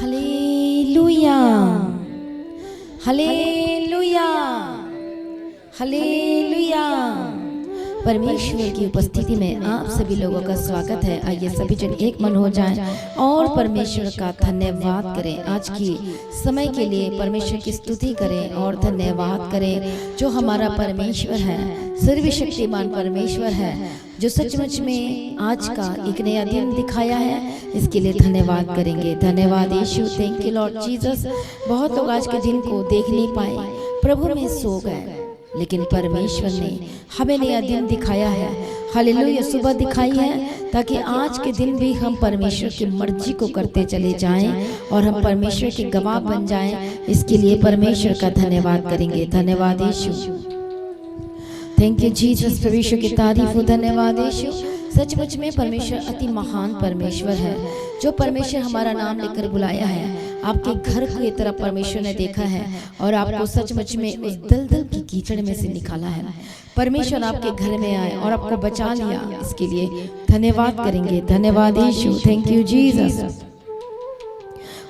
Hallelujah, hallelujah, hallelujah. परमेश्वर की उपस्थिति में आप सभी लोगों का स्वागत है। आइए सभी जन एक मन हो जाएं और परमेश्वर का धन्यवाद करें। आज की समय के लिए परमेश्वर की स्तुति करें और धन्यवाद करें जो हमारा परमेश्वर है, सर्वशक्तिमान परमेश्वर है, जो सचमुच में आज का एक नया दिन दिखाया है। इसके लिए धन्यवाद करेंगे। धन्यवाद यीशु, थैंक यू लॉर्ड जीसस। बहुत लोग आज के दिन को देख नहीं पाए, प्रभु में सो गए, लेकिन परमेश्वर ने हमें नया दिन दिखाया है। हालेलुया, सुबह दिखाई है ताकि आज के दिन भी हम परमेश्वर की मर्जी को करते चले जाएं और हम परमेश्वर के गवाह बन जाएं। इसके लिए परमेश्वर का धन्यवाद करेंगे। धन्यवाद यीशु, थैंक यू जीसस। परमेश्वर की तारीफ हो। धन्यवाद यीशु। सचमुच में परमेश्वर अति महान परमेश्वर है, जो परमेश्वर हमारा नाम लेकर बुलाया है। आपके घर की तरफ परमेश्वर ने देखा है और आपको सचमुच में उस दलदल की कीचड़ में से निकाला है। परमेश्वर आपके घर में आए और आपको बचा लिया। इसके लिए धन्यवाद करेंगे। धन्यवाद यीशु, थैंक यू जीसस।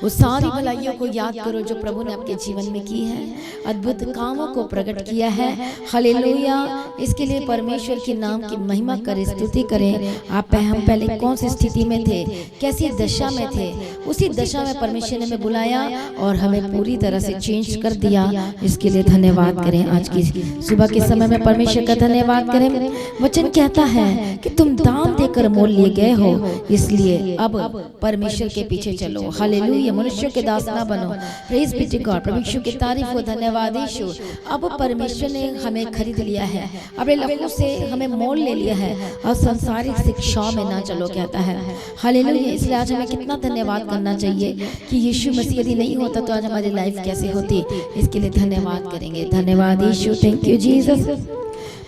उस सारी भलाइयों को याद करो जो प्रभु ने आपके जीवन में की है, अद्भुत कामों को प्रकट किया है। हालेलुया। इसके लिए परमेश्वर के नाम की महिमा करें, स्तुति करें। हम पहले कौन सी स्थिति में थे, कैसी दशा में थे, उसी दशा में परमेश्वर ने हमें बुलाया और हमें पूरी तरह से चेंज कर दिया। इसके लिए धन्यवाद करें। आज की सुबह के समय में परमेश्वर का धन्यवाद करें। वचन कहता है कि तुम दाम देकर मोल लिए गए हो, इसलिए अब परमेश्वर के पीछे चलो। हालेलुया। मनुष्य के दास ना बनो। Praise be to God. परमेश्वर की तारीफ हो। धन्यवाद यीशु। अब परमेश्वर ने हमें खरीद लिया है, अपने लहू से हमें मोल ले लिया है और सांसारिक शिक्षाओं में ना चलो, कहता है। हालेलुया। इसलिए आज हमें कितना धन्यवाद करना चाहिए कि यीशु मसीह यदि नहीं होता तो आज हमारी लाइफ कैसे होती। इसके लिए धन्यवाद करेंगे। धन्यवाद यीशु, थैंक यू जीसस।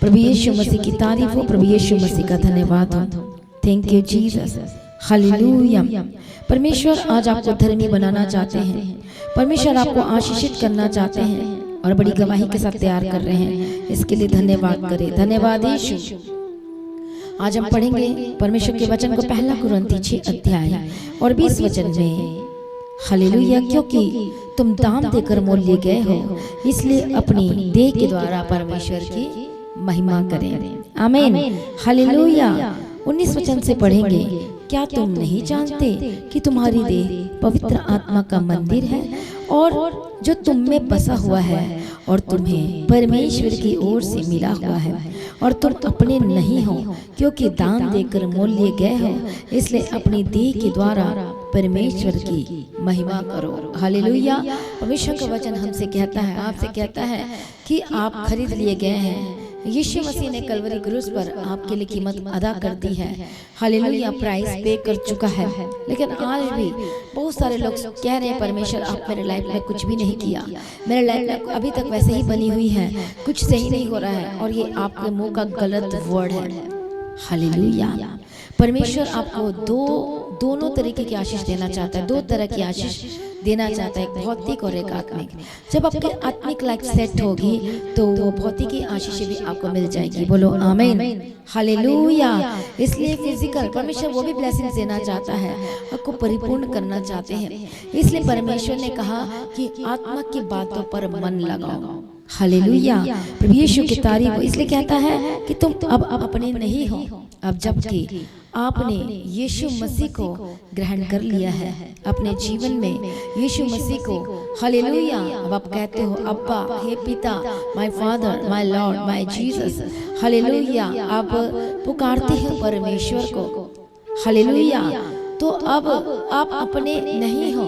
प्रभु यीशु मसीह की तारीफ हो। प्रभु यीशु मसीह का धन्यवाद हो। Thank you Jesus. हालेलुया। परमेश्वर आज आपको धर्मी बनाना चाहते हैं। परमेश्वर आपको आशीषित करना चाहते हैं और बड़ी गवाही के साथ तैयार कर रहे हैं। इसके लिए धन्यवाद करें। धन्यवाद यीशु। आज हम पढ़ेंगे परमेश्वर के वचन को, पहला कुरिन्थी 6 अध्याय और 20 वचन में। हालेलुया। क्योंकि तुम दाम देकर मोल लिए गए हो, इसलिए अपनी देह के द्वारा परमेश्वर की महिमा करें। आमीन। हालेलुया। 19 वचन से पढ़ेंगे। क्या तुम नहीं जानते कि तुम्हारी देह पवित्र आत्मा का मंदिर है और जो तुम में बसा हुआ है और तुम्हें परमेश्वर की ओर से मिला हुआ है, और तुम अपने नहीं हो क्योंकि दाम देकर मोल लिए गए हो, इसलिए अपनी देह के द्वारा परमेश्वर की महिमा करो। हालेलुया। परमेश्वर का वचन हमसे कहता है, आपसे कहता है कि आप खरीद लिए गए हैं। यीशु मसीह ने कलवरी क्रूस पर आपके लिए कीमत अदा कर दी है। हालेलुया। प्राइस पे कर चुका है। लेकिन आज भी बहुत सारे लोग कह रहे हैं, परमेश्वर आप मेरे लाइफ में कुछ भी नहीं किया, मेरे लाइफ में अभी तक वैसे ही बनी हुई है, कुछ सही नहीं हो रहा है। और ये आपके मुंह का गलत वर्ड है। हालेलुया। परमेश्वर आपको दोनों तरीके की आशीष देना चाहता है। 2 तरह की आशीष देना चाहता है, एक भौतिक और एक आत्मिक। जब आपकी आत्मिक लाइफ सेट होगी तो वो भौतिक की आशीष भी आपको मिल जाएगी। बोलो आमीन। हालेलुया। इसलिए फिजिकल परमेश्वर वो भी ब्लेसिंग्स देना चाहता है, आपको परिपूर्ण करना चाहते हैं। इसलिए परमेश्वर ने कहा कि आत्मा की बातों पर मन लगाओ। हालेलुया। प्रभु यीशु की तारीफ। इसलिए कहता है कि तुम अब अपने नहीं हो, अब जबकि आपने यीशु मसीह को ग्रहण कर लिया है अपने जीवन में, यीशु मसीह को। हालेलुया। अब आप कहते हो, अब्बा, हे पिता, my father, my Lord, my Jesus. Hallelujah. आप पुकारते हैं परमेश्वर को। हालेलुया। तो अब आप अपने नहीं हो,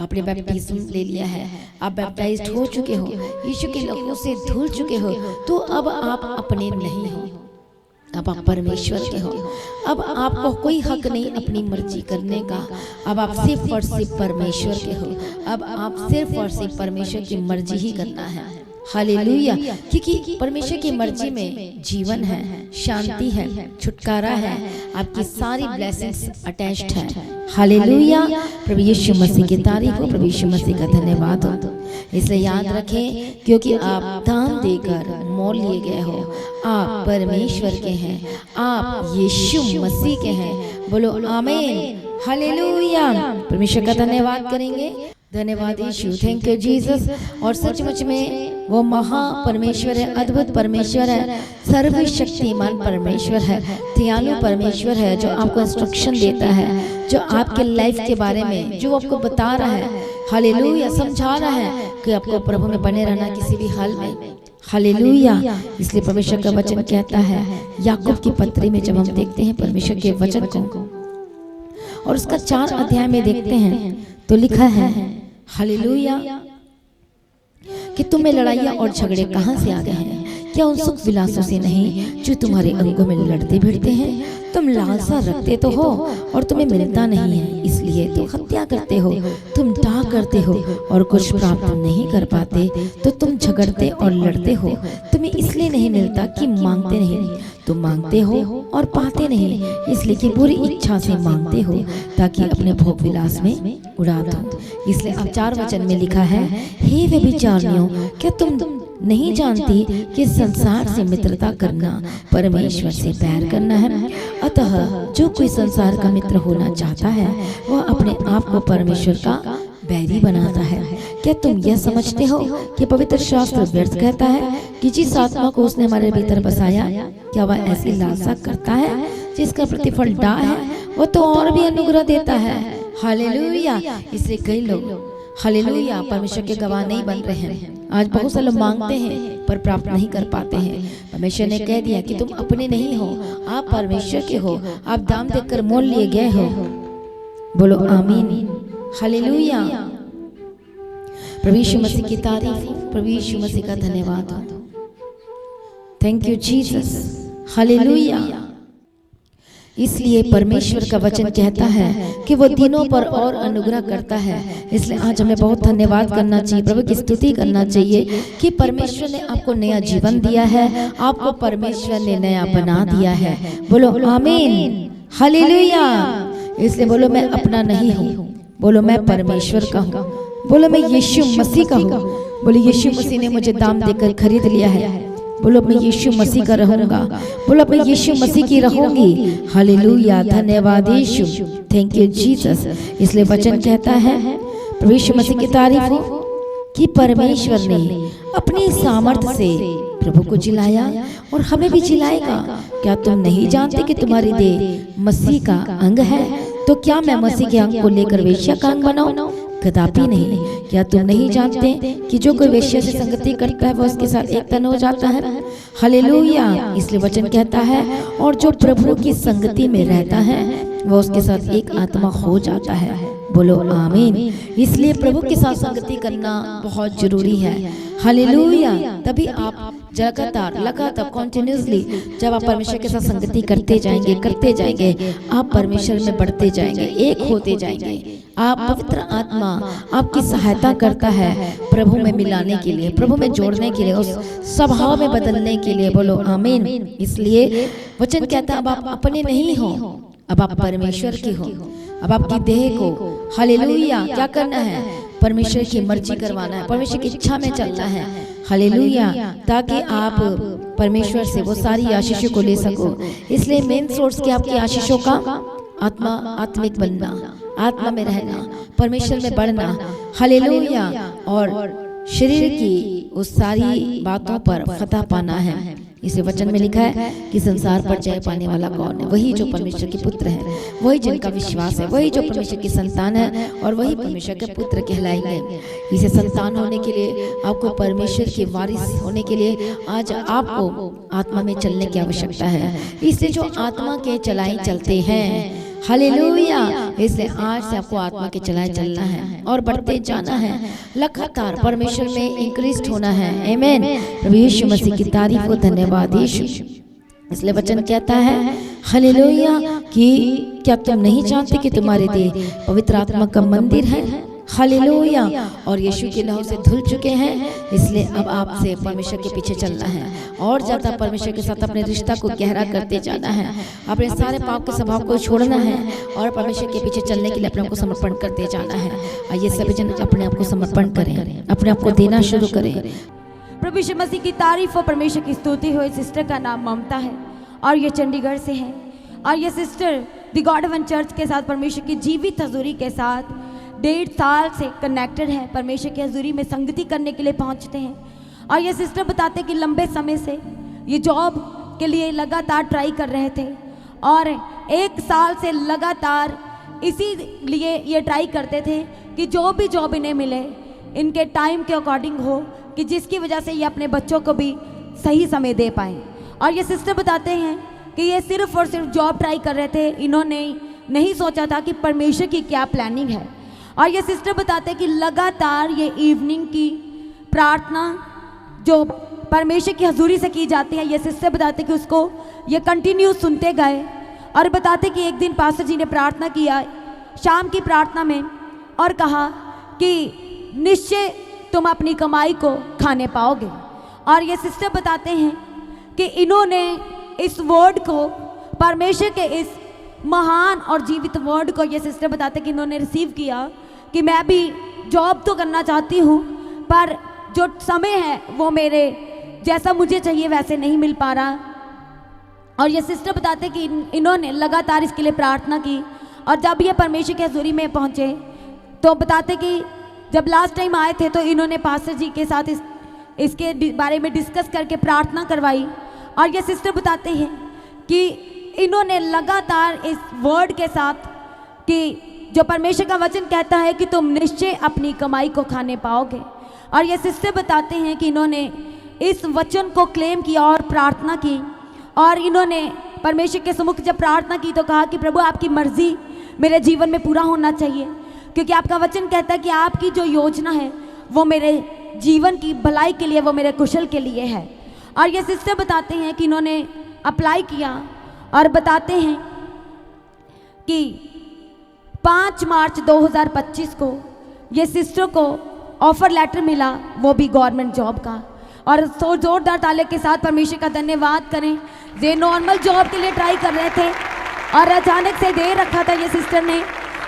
आपने बैप्टिज्म ले लिया है, आप बैप्टाइज्ड हो चुके हो, यीशु के लहू से धुल चुके हो। तो अब आप अपने नहीं हो, अब आप परमेश्वर के हो। अब आपको कोई हक नहीं अपनी मर्जी करने का। अब आप सिर्फ और सिर्फ परमेश्वर के हो। अब आप सिर्फ और सिर्फ परमेश्वर की मर्जी ही करना है। हालेलुया। क्योंकि परमेश्वर की मर्जी में जीवन है, शांति है, छुटकारा है, आपकी सारी ब्लेसिंग्स अटैच्ड है। हालेलुया। प्रभु यीशु मसीह की तारीफ हो। प्रभु यीशु मसीह का धन्यवाद हो। इसलिए याद रखें, क्योंकि आप दाम देकर मोल लिए गए हो, आप परमेश्वर के हैं, आप यीशु मसीह के हैं। बोलो आमीन। हालेलुया। परमेश्वर का धन्यवाद करेंगे। धन्यवाद यीशु, थैंक यू जीसस। और सचमुच में वो महा परमेश्वर है, अद्भुत परमेश्वर है, सर्वशक्तिमान परमेश्वर है, दयालु परमेश्वर है, जो आपको इंस्ट्रक्शन देता है, जो आपके लाइफ के बारे में जो आपको बता रहा है, हालेलुया, समझा रहा है कि आपको प्रभु में बने रहना किसी भी हाल में। हालेलुया। इसलिए परमेश्वर का वचन कहता है, याकूब की पत्री में जब हम देखते हैं परमेश्वर के वचन को और उसका 4 अध्याय में देखते हैं तो लिखा है, हालेलुया, कि तुम्हें लड़ाइयाँ और झगड़े कहाँ से आ गए हैं? क्या उन सुख विलासों से नहीं जो तुम्हारे अंगों में लड़ते भिड़ते हैं? तुम लालसा रखते तो हो और तुम्हें मिलता नहीं है, इसलिए तुम हत्या करते हो। तुम डाह करते हो और कुछ प्राप्त नहीं कर पाते, तो तुम झगड़ते और लड़ते हो। तुम्हें इसलिए नहीं मिलता कि मांगते नहीं। तुम मांगते हो और पाते नहीं, इसलिए कि बुरी इच्छा से मांगते हो, ताकि अपने भोग विलास में उड़ा दो। इसलिए अब 4 वचन में लिखा है, हे व्यभिचारिणियों, क्या तुम नहीं जानती कि संसार से मित्रता करना परमेश्वर से बैर करना है? अतः जो कोई संसार का मित्र होना चाहता है वह अपने आप को परमेश्वर का बैरी बनाता है। क्या तुम यह समझते हो कि पवित्र शास्त्र व्यर्थ कहता है कि जिस आत्मा को उसने हमारे भीतर बसाया, क्या वह ऐसी लालसा करता है जिसका प्रतिफल डाह है? वह तो और भी अनुग्रह देता है। हालेलुया। इसलिए कई लोग हालेलुया परमेश्वर के गवाह नहीं बन रहे हैं। आज बहुत से लोग मांगते हैं पर प्राप्त नहीं कर पाते हैं। परमेश्वर ने कह दिया कि तुम अपने नहीं हो, आप परमेश्वर के हो, आप दाम देकर मोल लिए गए हो। बोलो आमीन। हालेलुया। प्रभु यीशु मसीह की तारीफ, प्रभु यीशु मसीह का धन्यवाद हो। Thank you Jesus. हालेलुया। इसलिए परमेश्वर का वचन कहता है कि वो दिनों पर और अनुग्रह करता है। इसलिए आज हमें बहुत धन्यवाद करना चाहिए, प्रभु की स्तुति करना चाहिए कि परमेश्वर ने आपको नया जीवन दिया है, आपको परमेश्वर ने नया बना दिया है। बोलो आमीन। हालेलुया। इसलिए बोलो मैं अपना नहीं हूँ, बोलो मैं परमेश्वर का हूँ, बोलो मैं यीशु मसीह का हूँ। बोलो यीशु मसीह ने मुझे दाम देकर खरीद लिया है। बोलो मैं यीशु मसीह का रहूंगा, बोलो मैं यीशु मसीह की रहूंगी। हालेलुया। धन्यवाद यीशु, थैंक यू जीसस। इसलिए वचन कहता है, प्रभु यीशु मसीह की तारीफ हो कि परमेश्वर ने अपनी सामर्थ्य से प्रभु को जिलाया और हमें भी जिलाएगा। क्या तुम नहीं जानते कि तुम्हारी देह मसीह का अंग है? तो क्या मैं मसीह के अंग को लेकर वेश्या का अंग बनाऊं? कदापि नहीं। क्या तुम नहीं जानते कि जो कोई वेश्या से संगति करता है वह उसके साथ एक तन हो जाता है? हालेलुया। इसलिए वचन कहता है, और जो प्रभु की संगति में रहता है वह उसके साथ एक आत्मा हो जाता है। बोलो आमीन। इसलिए प्रभु के साथ संगति करना बहुत जरूरी है। हालेलुया। तभी आप लगातार कॉन्टिन्यूसली जब आप परमेश्वर के साथ संगति करते जाएंगे, आप परमेश्वर में बढ़ते जाएंगे, एक होते जाएंगे। आप पवित्र आत्मा आपकी सहायता करता है प्रभु में मिलाने के लिए, प्रभु में जोड़ने के लिए, उस स्वभाव में बदलने के लिए। बोलो आमीन। इसलिए वचन कहता है, अब आप अपने नहीं हो, अब आप परमेश्वर के हो। अब आपकी देह को हालेलुया क्या करना है? परमेश्वर की मर्जी करवाना है, परमेश्वर की इच्छा में चलना है। हालेलुया। ताकि आप परमेश्वर से वो सारी आशीषों को ले सको। इसलिए मेन सोर्स क्या आपकी आशीषों का? आत्मिक बनना, आत्मा में रहना, परमेश्वर में बढ़ना। हालेलुया। और शरीर की उस सारी बातों पर फतह पाना है। इसे वचन में लिखा है कि संसार पर जय पाने वाला कौन है? वही जो परमेश्वर के पुत्र है, वही जिनका विश्वास है, वही जो परमेश्वर की संतान है और वही परमेश्वर के पुत्र कहलाएंगे। इसे संतान होने के लिए, आपको परमेश्वर के वारिस होने के लिए आज आपको आत्मा में चलने की आवश्यकता है। इसलिए जो आत्मा के चलाए चलते हैं, हालेलुया। इसलिए आज से आपको आत्मा के चलाए चलना है और बढ़ते जाना है, लगातार परमेश्वर में इंक्रीज होना है। आमीन। प्रभु यीशु मसीह की तारीफ हो। धन्यवाद यीशु। इसलिए वचन कहता है हालेलुया कि क्या तुम नहीं जानते कि तुम्हारे देह पवित्र आत्मा का मंदिर है? हालेलुया। और यीशु के लहू से धुल चुके हैं। इसलिए अब आपसे परमेश्वर के पीछे चलना है और ज्यादा परमेश्वर के साथ अपने रिश्ता को गहरा करते जाना है। अपने सारे पाप के स्वभाव को छोड़ना है और परमेश्वर के पीछे चलने के लिए अपने आप को समर्पण करते जाना है। आइए सभी जन अपने आप को समर्पण करें, अपने आप को देना शुरू करें। प्रभु यीशु मसीह की तारीफ और परमेश्वर की स्तुति हो। इस सिस्टर का नाम ममता है और ये चंडीगढ़ से है और ये sister the God heaven church के साथ, परमेश्वर की जीवित हजूरी के साथ 1.5 साल से कनेक्टेड है। परमेश्वर की हजूरी में संगति करने के लिए पहुंचते हैं। और ये सिस्टर बताते कि लंबे समय से ये जॉब के लिए लगातार ट्राई कर रहे थे और 1 साल से लगातार इसीलिए ये ट्राई करते थे कि जो भी जॉब इन्हें मिले इनके टाइम के अकॉर्डिंग हो, कि जिसकी वजह से ये अपने बच्चों को भी सही समय दे पाएँ। और ये सिस्टर बताते हैं कि ये सिर्फ और सिर्फ जॉब ट्राई कर रहे थे, इन्होंने नहीं सोचा था कि परमेश्वर की क्या प्लानिंग है। और ये सिस्टर बताते हैं कि लगातार ये इवनिंग की प्रार्थना जो परमेश्वर की हजूरी से की जाती है, ये सिस्टर बताते कि उसको ये कंटिन्यू सुनते गए। और बताते कि एक दिन पास्टर जी ने प्रार्थना किया शाम की प्रार्थना में और कहा कि निश्चय तुम अपनी कमाई को खाने पाओगे। और ये सिस्टर बताते हैं कि इन्होंने इस वर्ड को, परमेश्वर के इस महान और जीवित वर्ड को, ये सिस्टर बताते कि इन्होंने रिसीव किया कि मैं भी जॉब तो करना चाहती हूँ पर जो समय है वो मेरे जैसा मुझे चाहिए वैसे नहीं मिल पा रहा। और ये सिस्टर बताते कि इन्होंने लगातार इसके लिए प्रार्थना की। और जब ये परमेश्वर की हजूरी में पहुँचे तो बताते कि जब लास्ट टाइम आए थे तो इन्होंने पास्टर जी के साथ इसके बारे में डिस्कस करके प्रार्थना करवाई। और ये सिस्टर बताते हैं कि इन्होंने लगातार इस वर्ड के साथ कि जो परमेश्वर का वचन कहता है कि तुम निश्चय अपनी कमाई को खाने पाओगे। और ये सिस्टर बताते हैं कि इन्होंने इस वचन को क्लेम किया और प्रार्थना की। और इन्होंने परमेश्वर के सम्मुख जब प्रार्थना की तो कहा कि प्रभु आपकी मर्जी मेरे जीवन में पूरा होना चाहिए, क्योंकि आपका वचन कहता है कि आपकी जो योजना है वो मेरे जीवन की भलाई के लिए, वो मेरे कुशल के लिए है। और ये सिस्टर बताते हैं कि इन्होंने अप्लाई किया और बताते हैं कि 5 मार्च 2025 को ये सिस्टर को ऑफर लेटर मिला, वो भी गवर्नमेंट जॉब का। और जोरदार ताले के साथ परमेश्वर का धन्यवाद करें। ये नॉर्मल जॉब के लिए ट्राई कर रहे थे और अचानक से दे रखा था ये सिस्टर ने।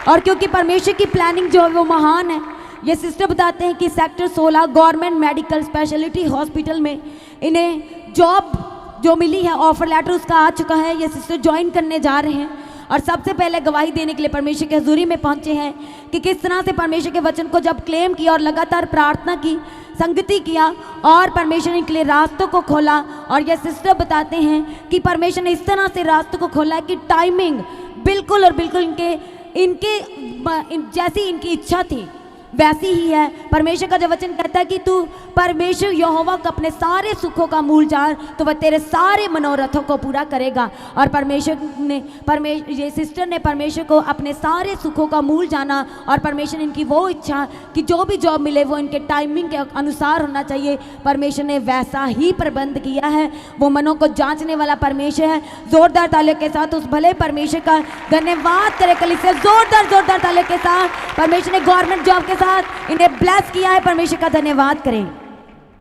और क्योंकि परमेश्वर की प्लानिंग जो है वो महान है, ये सिस्टर बताते हैं कि sector 16 government medical speciality hospital में इन्हें जॉब जो मिली है, ऑफर लेटर उसका आ चुका है। ये सिस्टर ज्वाइन करने जा रहे हैं और सबसे पहले गवाही देने के लिए परमेश्वर की हजूरी में पहुंचे हैं कि किस तरह से परमेश्वर के वचन को जब क्लेम किया और लगातार प्रार्थना की, संगति किया और परमेश्वर ने इनके लिए रास्तों को खोला। और ये सिस्टर बताते हैं कि परमेश्वर ने इस तरह से रास्तों को खोला कि टाइमिंग बिल्कुल और बिल्कुल इनके जैसी इनकी इच्छा थी वैसी ही है। परमेश्वर का जो वचन कहता है कि तू परमेश्वर यहोवा को अपने सारे सुखों का मूल जान तो वह तेरे सारे मनोरथों को पूरा करेगा। और ये सिस्टर ने परमेश्वर को अपने सारे सुखों का मूल जाना और परमेश्वर ने इनकी वो इच्छा कि जो भी जॉब मिले वो इनके टाइमिंग के अनुसार होना चाहिए, परमेश्वर ने वैसा ही प्रबंध किया है। वो मनों को जांचने वाला परमेश्वर है। जोरदार ताले के साथ उस भले परमेश्वर का धन्यवाद करें। कलीसिया जोरदार ताले के साथ परमेश्वर ने गवर्नमेंट जॉब के साथ इन्हें ब्लेस किया है, परमेश्वर का धन्यवाद करें।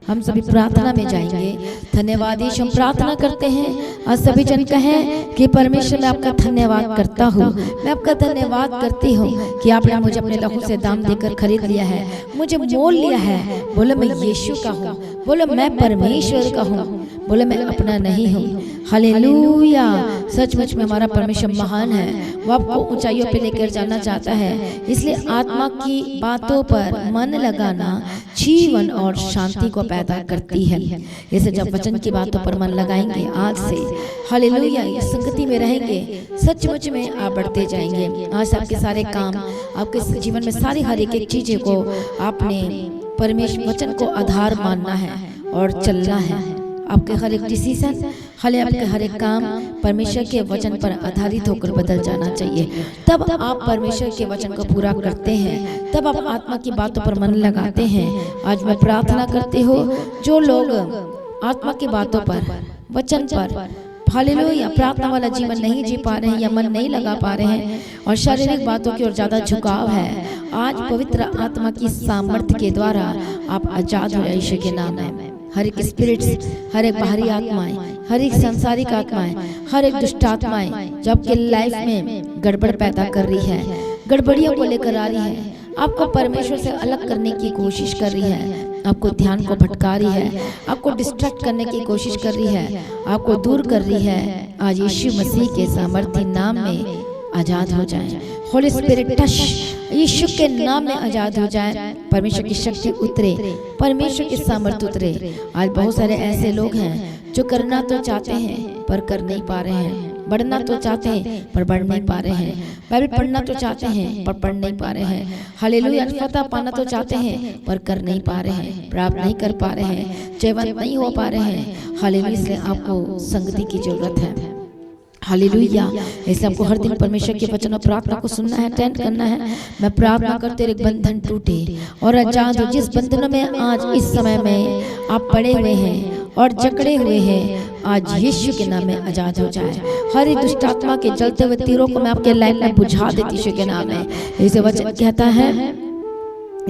हम सभी प्रार्थना में जाएंगे। धन्यवाद यीशु, हम प्रार्थना करते हैं। आज सभी जन कहें कि परमेश्वर मैं आपका धन्यवाद करता हूँ, मैं आपका धन्यवाद करती हूँ कि आपने मुझे अपने लहू से दाम देकर खरीद लिया है, मुझे मोल लिया है। बोले मैं यीशु का हूँ, बोले मैं परमेश्वर का हूँ, बोले मैं अपना नहीं हूँ। हालेलुया। सचमुच में हमारा परमेश्वर महान है, वो आपको ऊंचाइयों पे लेकर जाना चाहता है। इसलिए आत्मा की बातों पर मन लगाना जीवन और शांति को पैदा करती है। जैसे जब वचन की बातों पर मन लगाएंगे आज से, हालेलुया, इस संगति में रहेंगे, सचमुच में आप बढ़ते जाएंगे। आज आपके सारे काम, आपके जीवन में सारी हर एक चीजें को आपने परमेश्वर वचन को आधार मानना है और चलना है। आपके हर एक डिसीजन, आपके हर एक काम परमेश्वर के वचन पर आधारित होकर बदल जाना चाहिए। तब आप परमेश्वर के वचन को पूरा करते हैं, तब आप आत्मा की बातों पर मन लगाते हैं। आज मैं प्रार्थना करती हूँ, जो लोग आत्मा की बातों पर, वचन पर, हालेलुया, प्रार्थना वाला जीवन नहीं जी पा रहे हैं या मन नहीं लगा पा रहे हैं और शारीरिक बातों की ओर ज्यादा झुकाव है, आज पवित्र आत्मा की सामर्थ्य के द्वारा आप आजाद हो जाए यीशु के नाम में। हर एक स्पिरिट्स, हर एक बाहरी आत्माएं, हर एक सांसारिक आत्माएं, हर एक दुष्ट आत्माएं जो आपके लाइफ में गड़बड़ पैदा कर रही है, गड़बड़ियों को लेकर आ रही है, आपको परमेश्वर से अलग करने की कोशिश कर रही है, आपको ध्यान को भटका रही है, आपको डिस्ट्रैक्ट करने की कोशिश कर रही है, आपको दूर कर रही है, आज यीशु मसीह के सामर्थी नाम में आजाद हो जाए। होली स्पिरिट टच, यीशु के नाम में आजाद हो जाए। परमेश्वर की शक्ति उतरे, परमेश्वर की सामर्थ्य उतरे। आज बहुत सारे ऐसे लोग हैं जो करना तो चाहते हैं पर कर नहीं पा रहे हैं, बढ़ना तो चाहते हैं पर बढ़ नहीं पा रहे हैं, बाइबल पढ़ना तो चाहते हैं पर पढ़ नहीं पा रहे हैं, हालेलुया फतह पाना तो चाहते हैं पर कर नहीं पा रहे हैं, प्राप्त नहीं कर पा रहे हैं, जयवंत नहीं हो पा रहे हैं। हालेलुया, इसलिए आपको संगति की जरूरत है। हालेलुया, इसलिए आपको हर दिन परमेश्वर के वचन और प्रार्थना को सुनना है, अटेंड करना है। मैं प्रार्थना करते एक बंधन टूटे और आजाद हो। जिस बंधनों में आज इस समय में आप पड़े हुए हैं और जकड़े हुए हैं, आज यीशु के नाम में आजाद हो जाए। हर एक दुष्ट आत्मा के जलते हुए तीरों को मैं आपके लाइफ में बुझा देती यीशु के नाम में। इसे वचन कहता है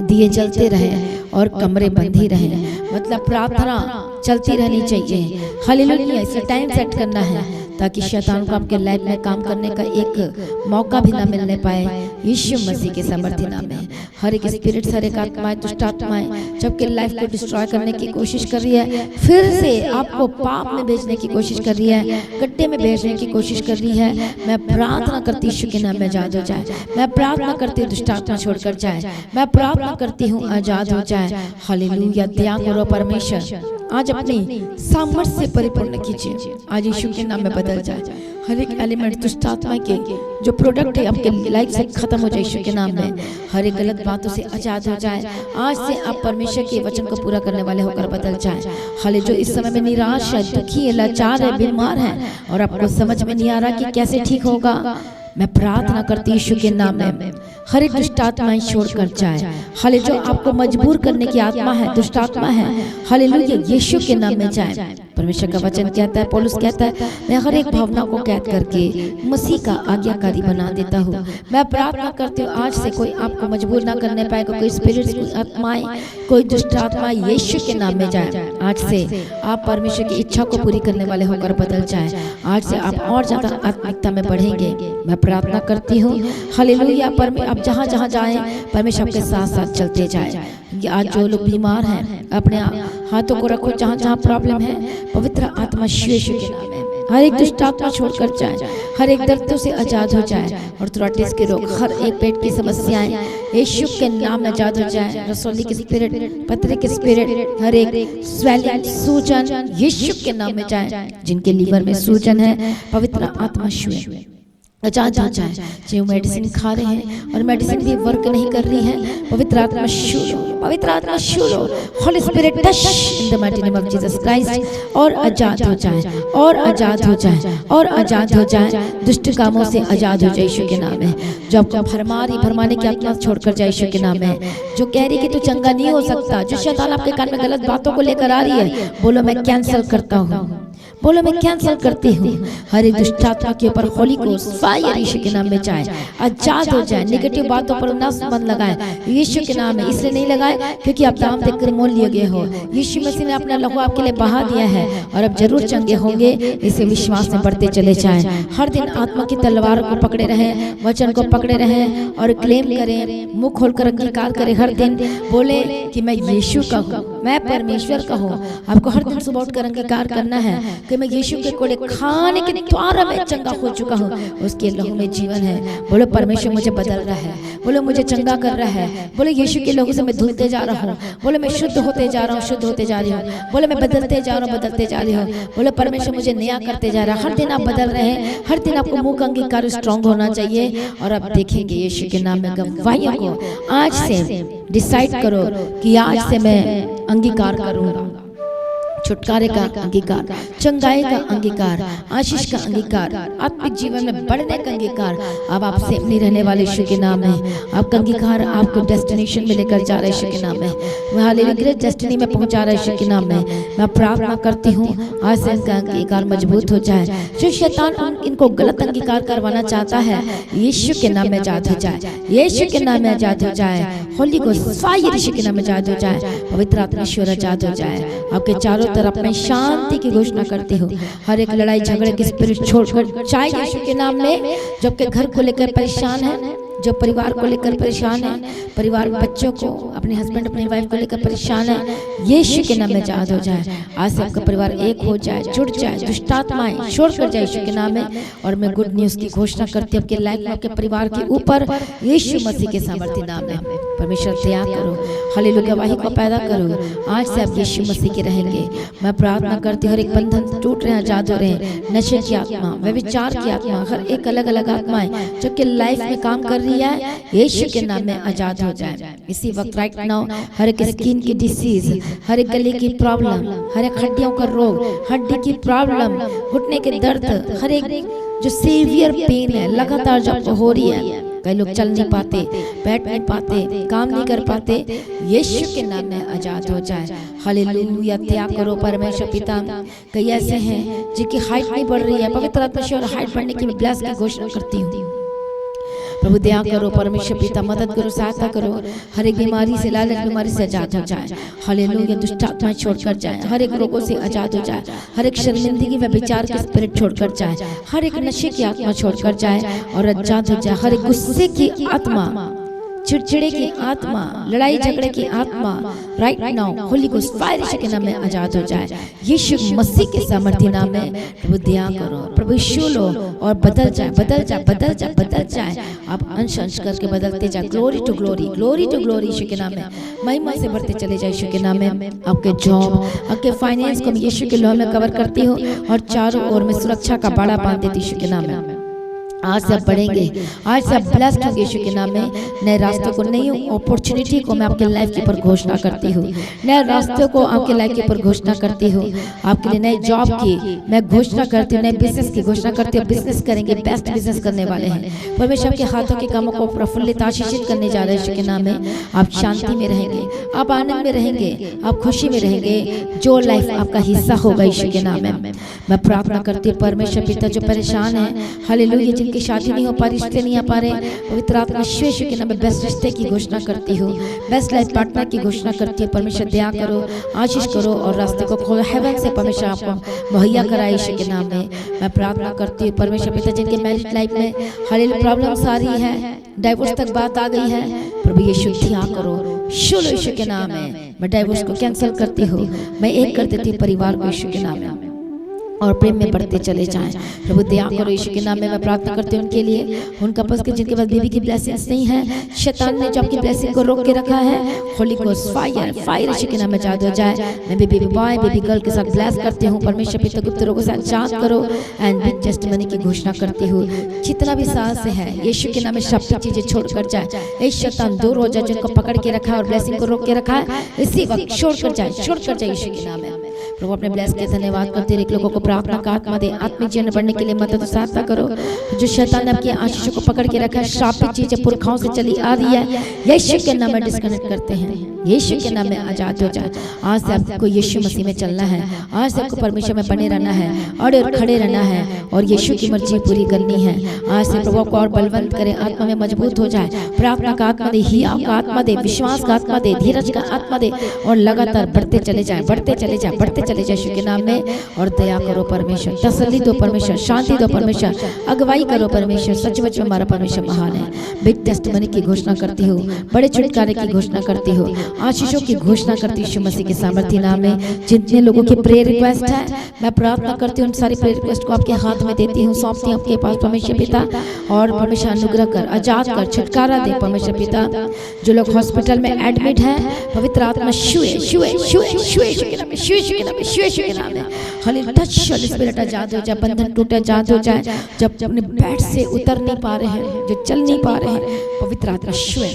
दिए जलते रहे और कमरे बंद ही रहे, मतलब प्रार्थना चलती रहनी चाहिए। हालेलुया, इसे टाइम सेट करना है ताकि शैतान को आपके लाइफ में काम करने का एक मौका भी ना मिलने पाए। यीशु मसीह के सामर्थ्य नाम में हर एक स्पिरिट, हर एक आत्माएं, दुष्ट आत्माएं जबकि लाइफ को डिस्ट्रॉय करने की कोशिश कर रही है, फिर से आपको पाप में भेजने की कोशिश कर रही है, गड्ढे में भेजने की कोशिश कर रही है, मैं प्रार्थना करती यीशु के नाम में आजाद हो जाए। मैं प्रार्थना करती हूँ दुष्ट आत्मा छोड़कर जाए। मैं प्रार्थना करती हूँ आजाद हो जाए। हालेलुया, दया करो परमेश्वर, आज अपनी सामर्थ्य से परिपूर्ण कीजिए। आज यीशु के नाम में बदल जाए। हर एक एलिमेंट दुष्ट आत्मा के जो प्रोडक्ट है आपके लाइफ से खत्म हो जाए यीशु के नाम में। हर एक गलत बातों से आजाद हो जाए। आज से आप परमेश्वर के वचन को पूरा करने वाले होकर बदल जाए। हाले जो इस समय में निराश है, दुखी है, लाचार है, बीमार है और आपको समझ में नहीं आ रहा कि कैसे ठीक होगा, मैं प्रार्थना करती यीशु के नाम में हर एक दुष्ट आत्माएं छोड़कर जाए। हाले जो आपको मजबूर करने की आत्मा है, दुष्ट आत्मा है, हालेलुया यीशु के नाम में जाए। परमेश्वर का वचन कहता है, पौलुस कहता है, मैं हर एक भावना को कैद करके मसीह का आज्ञाकारी बना देता हूँ। मैं प्रार्थना करती हूँ आज से कोई आपको मजबूर ना करने पाएगा, कोई स्पिरिट, कोई आत्माएं, कोई दुष्ट आत्मा यीशु के नाम में जाए। आज से आप परमेश्वर की इच्छा को पूरी करने वाले होकर बदल जाए। आज से आप और ज्यादा आत्मिकता में बढ़ेंगे। मैं प्रार्थना करती हूँ हालेलुया, आप जहाँ जहाँ जाएं परमेश्वर आपके साथ साथ चलते जाए। आज जो लोग बीमार हैं अपने हाथों को रखो जहाँ जहाँ प्रॉब्लम है, पवित्र आत्मा यीशु के नाम में हर एक दुष्ट आत्मा छोड़कर जाए, हर एक दर्दों से आजाद हो जाए और थ्रोटिस के रोग, हर एक पेट की समस्याएं यीशु के नाम में आजाद हो जाए। रसोली की स्पिरिट, पथरी की स्पिरिट, हर एक स्वेलिंग, सूजन यीशु के नाम में जाए। जिनके लीवर में सूजन है पवित्र आत्मा छुए आजाद हो जाए। जो मेडिसिन खा रहे हैं और मेडिसिन भी वर्क नहीं कर रही है, पवित्र आत्मा शुरू, पवित्र आत्मा शुरू, Holi spirit touch in the mighty name of Jesus Christ और आजाद हो जाए और आजाद हो जाए और आजाद हो जाए। दुष्ट कामों से आजाद हो जाए यीशु के नाम में। जो आपको भरमाने की आत्मा छोड़कर जाए यीशु के नाम में। जो कह रही कि तू चंगा नहीं हो सकता, जो शैतान आपके कान में गलत बातों को लेकर आ रही है, बोलो मैं कैंसिल करता हूँ, बोलो मैं कैंसिल करती हूँ। हर एक दुष्ट आत्मा के ऊपर होली को फायर यीशु के नाम में जाए, आजाद हो जाए। नेगेटिव बातों पर ना मन लगाए यीशु के नाम में। इसलिए नहीं लगाए क्योंकि आप दाम देकर मोल लिए गए हो। यीशु मसीह ने अपना लहू आपके लिए बहा दिया है और अब जरूर चंगे होंगे। इसे विश्वास में बढ़ते चले जाए। हर दिन आत्मा की तलवार को पकड़े रहें, वचन को पकड़े रहें और क्लेम करें, मुंह खोलकर अंगीकार करें। हर दिन बोले कि मैं यीशु का हूँ, मैं परमेश्वर का हूँ। आपको हर दिन सुबह उठकर अंगीकार करना है कि मैं यीशु के कोड़े खाने के द्वारा मैं चंगा हो चुका हूँ, उसके लहू में जीवन है। बोलो परमेश्वर मुझे बदल रहा है, बोलो मुझे चंगा कर रहा है, बोलो यीशु के लहू से मैं धुलते जा रहा हूँ, बोलो मैं शुद्ध होते जा रहा हूँ, शुद्ध होते जा रही हूँ, बोलो मैं बदलते जा रहा हूँ, बदलते जा रही हूँ। बोलो परमेश्वर मुझे नया करते जा रहा है। हर दिन आप बदल रहे हैं, हर दिन आपको मुंह का अंगीकार स्ट्रांग होना चाहिए और आप देखेंगे यीशु के नाम में गवाहियों को। आज से डिसाइड करो कि आज से मैं अंगीकार करूंगा, छुटकारे का अंगीकार, चंगाई का अंगीकार, आशीष का अंगीकार, आत्मिक जीवन में बढ़ने का अंगीकार। अब आपसे नहीं रहने वाले यीशु के नाम में आपका अंगीकार आपको डेस्टिनेशन में लेकर जा रहा है यीशु के नाम में। वह हालेलुया ग्रेट डेस्टिनी में पहुंचा रहा है यीशु के नाम में। मैं प्रार्थना करती हूँ आज से इनका अंगीकार मजबूत हो जाए। जो शैतान इनको गलत अंगीकार करवाना चाहता है यीशु के नाम में आजाद हो जाए, यीशु के नाम में आजाद हो जाए। होली को फायर यीशु के नाम में आजाद हो जाए, पवित्र आत्मा ईश्वर आजाद हो जाए। आपके चारों तरफ मैं शांति की घोषणा करती हूँ। हर एक लड़ाई झगड़े की स्पिरिट छोड़कर जाए यीशु के नाम में। जबकि घर को लेकर परेशान है, जो परिवार को लेकर परेशान है, परिवार बच्चों को, अपने हस्बैंड अपनी वाइफ को लेकर परेशान है, यीशु के नाम में आजाद हो जाए। आज से आपका परिवार एक हो जाए, जुड़ जाए, दुष्टात्माएं छोड़ कर जाए यीशु के नाम में। और मैं गुड न्यूज की घोषणा करती हूँ आपके लाइफ में, आपके परिवार के ऊपर यीशु मसीह के सामर्थ्य नाम में। परमेश्वर तैयार करो, हालेलुया गवाही को पैदा करो। आज से आप यीशु मसीह के रहेंगे। मैं प्रार्थना करती हूँ हर एक बंधन टूट रहे हैं, आजाद हो रहे हैं। नशे की आत्मा, व्यभिचार की आत्मा, हर एक अलग अलग आत्माएं जो कि लाइफ में काम कर रही है, यीशु के नाम में आजाद हो जाए। इसी वक्त राइट नाउ हर एक स्किन की डिसीज, हर एक गले की प्रॉब्लम, हर एक हड्डियों का रोग, हड्डी की प्रॉब्लम, घुटने के दर्द, हर एक जो सीवियर पेन है लगातार जो आपको हो रही है, कई लोग चल नहीं पाते, बैठ नहीं पाते, काम नहीं कर पाते, यीशु के नाम में आजाद हो जाए। हालेलुया त्याग करो परमेश्वर पिता। कई ऐसे हैं जिनकी हाइट नहीं बढ़ रही है, पवित्र आत्मा से और हाइट बढ़ने की ब्लेस की घोषणा करती हूँ। प्रभु दया करो परमेश्वर पिता, मदद करो, सहायता करो। हर एक बीमारी से, लालच बीमारी से आजाद हो जाए। हालेलुया दुष्ट आत्माएं छोड़कर जाए, हर एक रोगों से आजाद हो जाए। हर एक शर्मिंदगी व विचार के स्पिरिट छोड़कर जाए, हर एक नशे की आत्मा छोड़कर जाए और आजाद हो जाए। हर एक गुस्से की आत्मा, चिड़चिड़े की आत्मा, लड़ाई झगड़े की आत्मा right now holy ghost fire Yeshu के नाम में आजाद हो जाए। यीशु मसीह के सामर्थ्य नाम में प्रभु दया करो। प्रभु यीशु लो और बदल जाए, बदल जाए, बदल जाए, बदल जाए। आप अंश अंश करके बदलते जाए। Glory to glory, glory to glory Yeshu के नाम में महिमा से बढ़ते चले जाए। यीशु के नाम में आपके जॉब, आपके फाइनेंस को मैं यीशु के लौ में कवर करती हूँ और चारों ओर में सुरक्षा का बाड़ा बांध देती यीशु के नाम में। आज से आप बढ़ेंगे, आज से आप ब्लेस्ड होंगे यीशु के नाम में। नए रास्तों को, नई अपॉर्चुनिटी को मैं आपके लाइफ के ऊपर घोषणा करती हूँ। नए रास्तों को आपके लाइफ के ऊपर घोषणा करती हूँ। आपके लिए नए जॉब की मैं घोषणा करती हूँ, नए बिजनेस की घोषणा करती हूँ। बिजनेस करेंगे, बेस्ट बिजनेस करने वाले हैं। परमेश्वर के हाथों के कामों को प्रफुल्लित आशीषित करने जा रहे हैं यीशु के नाम में। आप शांति में रहेंगे, आप आनंद में रहेंगे, आप खुशी में रहेंगे। जो लाइफ आपका हिस्सा होगा यीशु के नाम में। मैं प्रार्थना करती हूँ परमेश्वर पिता, जो परेशान है, हालेलुया, जिनकी शादी नहीं हो पा रही, रिश्ते नहीं आ पा रहे, पवित्र आत्मा यीशु के नाम में बेस्ट रिश्ते की घोषणा करती हूँ, बेस्ट लाइफ पार्टनर की घोषणा करती हूँ। परमेश्वर दया करो, आशीष करो और रास्ते को खोलो। हेवन से परमेश्वर आपको मुहैया कराए यीशु के नाम में। मैं प्रार्थना करती हूँ परमेश्वर पिता, जिनके मैरिज लाइफ में हालेलुया प्रॉब्लम्स आ रही है, डाइवोर्स तक बात आ गई है, प्रभु यीशु दया करो। शुरू यीशु के नाम में मैं डाइवोर्स को कैंसिल करती हूँ। मैं एक कर देती हूँ परिवार को यीशु के नाम में और प्रेम में बढ़ते चले जाएं। प्रभु दया करो यीशु के नाम में। मैं प्रार्थना करती हूँ उनके लिए, उनका पस के जिनके पास बेबी की ब्लेसिंग्स नहीं है, शैतान ने जो आपकी ब्लेसिंग को रोक के रखा है, Holi ghost fire, fire Yeshu के नाम में आजाद हो जाए। मैं बेबी बॉय, बेबी गर्ल के साथ ब्लेस करती हूँ। परमेश्वर पिता गुप्त रोगों से आजाद करो एंड बिग टेस्टिमनी की घोषणा करती हूँ। जितना भी साहस है यीशु के नाम में सब चीजें छोड़कर जाए। ये शैतान दूर हो जाए, जिनको पकड़ के रखा है और ब्लेसिंग को रोक के रखा है, इसी वक्त छोड़कर जाए, छोड़कर जाए यीशु के नाम में। प्रभु अपने ब्लेस के धन्यवाद करते हैं। एक लोगों को प्रार्थना का आत्मा दे, आत्मिक जीवन बढ़ने के लिए मदद सहायता करो। जो शैतान ने आपकी आशीषों को पकड़ के रखा है, श्रापित चीजें पुरखाओं से चली आ रही है, यीशु के नाम में डिस्कनेक्ट करते हैं। यीशु के नाम में आजाद हो जाए। आज से आपको यीशु मसीह में चलना है, आज से आपको परमेश्वर में बने रहना है और खड़े रहना है और यीशु की मर्जी पूरी करनी है। आज से प्रभु को और बलवंत करे, आत्मा में मजबूत हो जाए। प्रार्थना का आत्मा दे, हिया का आत्मा दे, विश्वास का आत्मा दे, धीरज का आत्मा दे और लगातार बढ़ते चले जाए, बढ़ते चले जाए, बढ़ते चले जाए यीशु के नाम में। और दया करो परमेश्वर, तसल्ली दो परमेश्वर, शांति दो परमेश्वर, अगुवाई करो परमेश्वर। सचमुच में हमारा परमेश्वर महान है। बिग टेस्टिमनी की घोषणा करती हूँ, बड़े छुटकारे की घोषणा करती हूँ, आशीषों की घोषणा करती हूँ यीशु मसीह के सामर्थ्य नाम में। जितने लोगों की प्रेयर रिक्वेस्ट है, मैं प्रार्थना करती हूँ, उन सारी प्रेयर रिक्वेस्ट को आपके हाथ में देती हूँ, सौंपती हूँ आपके पास परमेश्वर पिता। और परमेश्वर अनुग्रह कर, आजाद कर, छुटकारा दे परमेश्वर पिता। जो लोग हॉस्पिटल में एडमिट हैं, पवित्र आत्मा छुए छुए छुए छुए के नाम में, छुए के नाम में, छुए के नाम में। हालेलुया टच होली स्पिरिट आजाद हो जाए, बंधन टूटे आजाद हो जाए। जब अपने बेड से उतर नहीं पा रहे हैं, जो चल नहीं पा रहे हैं, पवित्र आत्मा छुए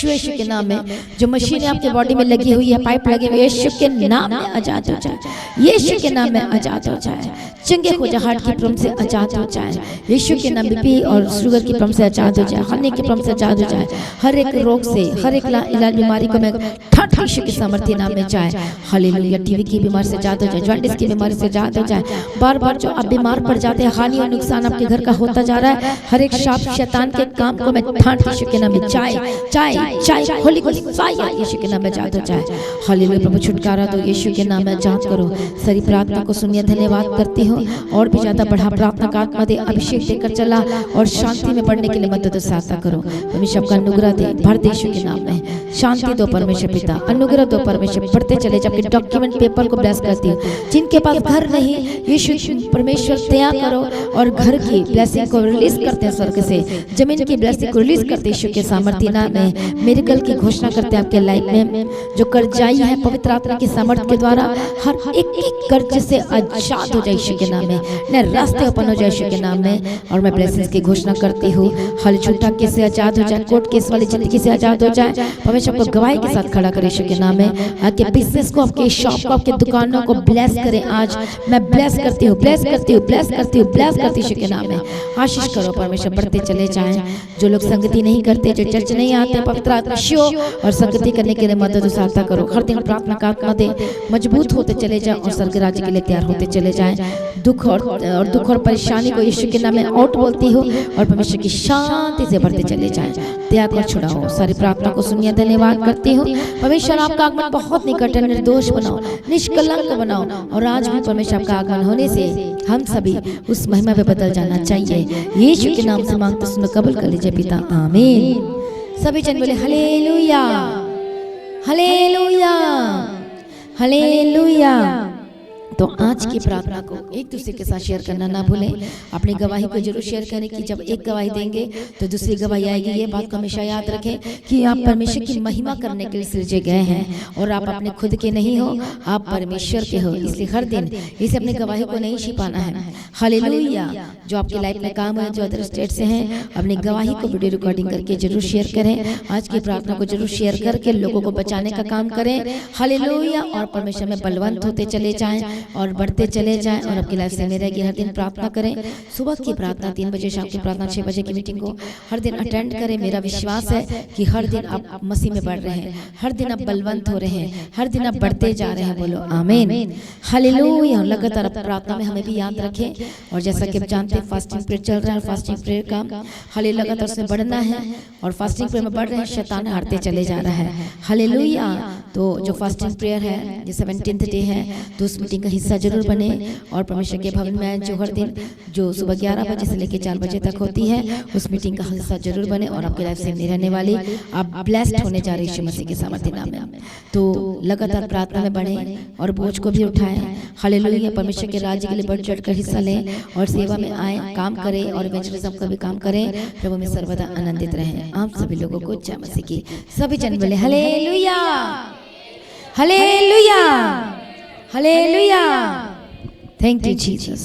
यीशु के नाम में। जो मशीनें आपके बॉडी में लगी हुई है, पाइप लगे हुए, यीशु के नाम में आजाद हो जाए, यीशु के नाम में आजाद हो जाए। चंगे हो जाए, हार्ट की प्रॉब्लम से आजाद हो जाए यीशु के नाम। बीपी और शुगर की प्रॉब्लम से आजाद हो जाए, हनी की प्रॉब्लम से आजाद हो जाए। हर एक रोग से, हर एक इलाज बीमारी को मैं ठट यीशु के सामर्थ्य नाम में जाए। हालेलुया टीबी की बीमारी से आजाद हो जाए, जॉन्डिस की बीमारी से आजाद हो जाए। बार बार जो आप बीमार पड़ जाते हैं, हानि और नुकसान आपके घर का होता जा रहा है, हर एक शाप शैतान के काम को मैं ठाट यीशु के नाम में जाए जाए जाए होली फायर यीशु के नाम में आजाद हो जाए। हालेलुया प्रभु छुटकारा दो यीशु के नाम में आजाद करो। सारी प्रार्थना को सुनिए, धन्यवाद करती हूँ। और भी ज्यादा बढ़ा प्रार्थना का आत्मा दे, अभिषेक देकर चला और शांति में बढ़ने के लिए मदद सहायता करो। परमेश्वर का अनुग्रह दे, भर दे यीशु के नाम में। शांति दो परमेश्वर पिता, अनुग्रह दो परमेश्वर। बढ़ते चले जबकि डॉक्यूमेंट पेपर को ब्लेस करती हूँ। जिनके पास घर नहीं यीशु परमेश्वर तैयार करो और घर की ब्लेसिंग को रिलीज करते हैं स्वर्ग से, जमीन की ब्लेसिंग को रिलीज करते यीशु के सामर्थ्य नाम में। मिरेकल की घोषणा करते हैं आपके लाइफ में। जो कर्जाई है पवित्र आत्मा की सामर्थ्य के द्वारा हर एक कर्ज से आजाद हो जाए यीशु के नाम में। नए रास्ते ओपन हो जाए यीशु के नाम में। और मैं ब्लेसिंग्स की घोषणा करती हूँ। हर झूठा केस से आजाद हो जाए, कोर्ट केस वाली जिंदगी से आजाद हो जाए। परमेश्वर को गवाही के साथ खड़ा करे यीशु के नाम में। आपके बिजनेस को, आपके शॉप को, आपके दुकानों को ब्लेस करें। आज मैं ब्लेस करती हूँ, ब्लेस करती हूँ, ब्लेस करती हूँ, ब्लेस करती हूँ यीशु के नाम में। आशीष करो परमेश्वर, बढ़ते चले जाएं। जो लोग संगति नहीं करते, जो चर्च नहीं आते, पवित्र आत्मा शो और संगति करने के लिए मदद सहायता करो। हर दिन प्रार्थना का आत्मा दे, मजबूत होते चले जाएं और स्वर्ग राज्य के लिए तैयार होते चले जाएं। दुख और परेशानी को यीशु के नाम में आउट बोलती हो और परमेश्वर की शांति से बढ़ते चले जाएं। त्याग और छुड़ाओ। सारी प्रार्थना को सुनिए, धन्यवाद करती हूँ। परमेश्वर आपका आगमन बहुत निकट है। निर्दोष बनाओ, निष्कलंक बनाओ। और आज भी परमेश्वर आपका आगमन होने से हम सभी उस महिमा में बदल जाना चाहिए। यीशु के नाम से मांगते सुनो, कबूल कर लीजिए पिता, आमीन। सभी जन बोले हालेलुया, हालेलुया, हालेलुया। तो आज की प्रार्थना को एक दूसरे के साथ शेयर करना ना भूलें। अपनी गवाही को जरूर शेयर करें कि जब एक गवाही देंगे तो दूसरी गवाही आएगी। ये बात को हमेशा याद रखें कि आप परमेश्वर की महिमा करने के लिए सृजे गए हैं और आप अपने खुद के नहीं हो, आप परमेश्वर के हो। इसलिए हर दिन इसे अपनी गवाही को नहीं छिपाना है। हालेलुया। जो आपकी लाइफ में काम है, जो अदर स्टेट से हैं, अपनी गवाही को वीडियो रिकॉर्डिंग करके जरूर शेयर करें। आज की प्रार्थना को जरूर शेयर करके लोगों को बचाने का काम करें। हालेलुया। और परमेश्वर में बलवंत होते चले जाएं और बढ़ते चले जाएं और आपकी लाइफ से रहेगी। हर दिन प्रार्थना करें। सुबह की प्रार्थना 3 बजे, शाम की प्रार्थना 6 बजे की मीटिंग को हर दिन अटेंड करें। मेरा विश्वास है कि हर दिन आप मसीह में बढ़ रहे हैं, हर दिन आप बलवंत हो रहे हैं, हर दिन आप बढ़ते जा रहे हैं। बोलो आमीन, हालेलुया। लगातार प्रार्थना में हमें भी याद रखें। और जैसा कि आप जानते हैं फास्टिंग प्रेयर चल रहा है और फास्टिंग प्रेयर का हालेलुया लगातार उसमें बढ़ना है। और फास्टिंग प्रेयर में बढ़ रहे हैं, शैतान हारते चले जा रहा है। हालेलुया। तो जो फास्टिंग प्रेयर है, जो 17th डे है, तो उस मीटिंग का हिस्सा जरूर बने। और परमेश्वर के भवन में जो हर दिन जो सुबह 11 बजे से लेकर 4 बजे तक होती है, उस मीटिंग का हिस्सा जरूर बने। और आपकी लाइफ से नहीं रहने वाली, आप ब्लेस्ड होने जा रहे यीशु मसीह के सामर्थ्य नाम में। तो लगातार प्रार्थना में बढ़ें और बोझ को भी उठाएं। हालेलुया। परमेश्वर के राज्य के लिए बढ़ चढ़ कर हिस्सा लें और सेवा में आए, काम करें और इवेंजलिज्म का भी काम करें। प्रभु में सर्वदा आनंदित रहें। आप सभी लोगों को जय मसीह की। सभी जन बोले hallelujah, hallelujah, hallelujah. Thank you Jesus.